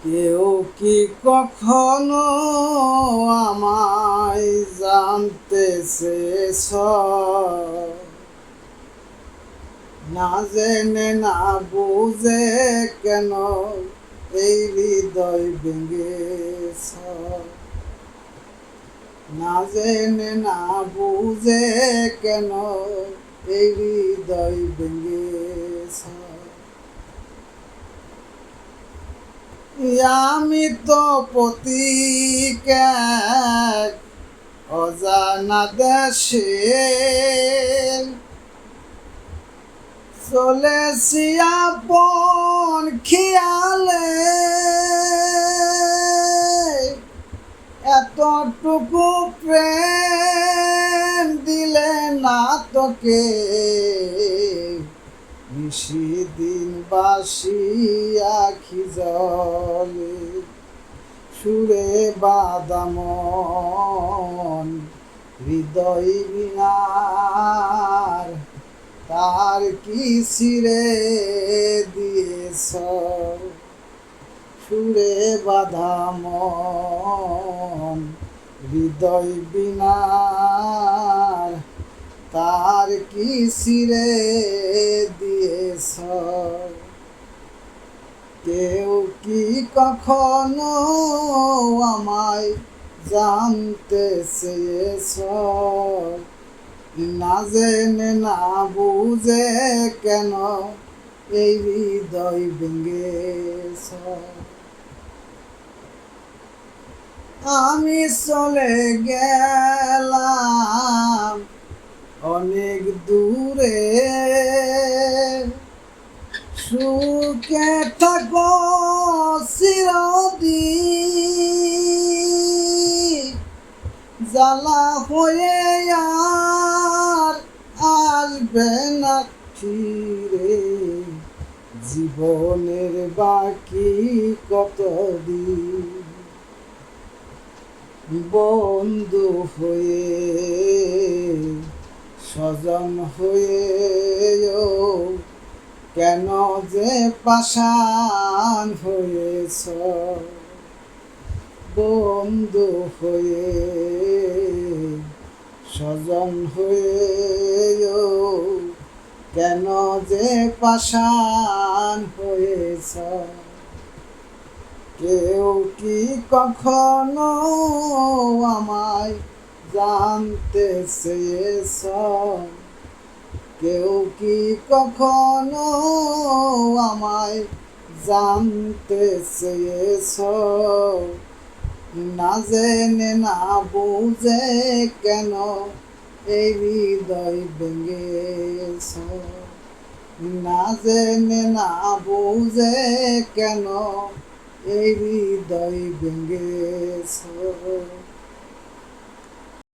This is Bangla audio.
কেউ কি কখনো আমায় জানতে চেয়েছ? না জেনে না বুঝে কেন এই হৃদয় ভেঙেছ? না জেনে না বুঝে কেন এই হৃদয় ভেঙেছ? আমি তো পথিক অজানা দেশে চলেছি আপন খেয়ালে। এতটুকু প্রেম দিলে না তোকে, নিশিদিন বাসি আখি জলে। সুরে বাদামন হৃদয় বিনার, তার কি ছিঁড়ে দিয়েছ? সুরে বাদামন হৃদয় বিনার, তার কি ছিঁড়ে দিয়েছ? কেউ কি কখনো আমায় জানতে চেয়েছ? না জেনে না বুঝে কেন এই হৃদয় ভেঙেছ? আমি চলে গেলাম অনেক দূরে, সুখে থাকো চিরদিন। জ্বালা হয়ে আর আসবে না ফিরে, জীবনের বাকি কতদিন। বন্ধু হয়ে স্বজন হয়েও কেন যে পাষাণ হয়েছ? বন্ধু হয়ে স্বজন হয়েও কেন যে পাষাণ হয়েছ? কেউ কি কখনো আমায় জানতে চেয়েছ? কেউ কি কখনো আমায় জানতে চেয়েছ? না জেনে না বুঝে কেন এই হৃদয় ভেঙেছ? না জেনে না বুঝে কেন এই হৃদয় ভেঙেছ?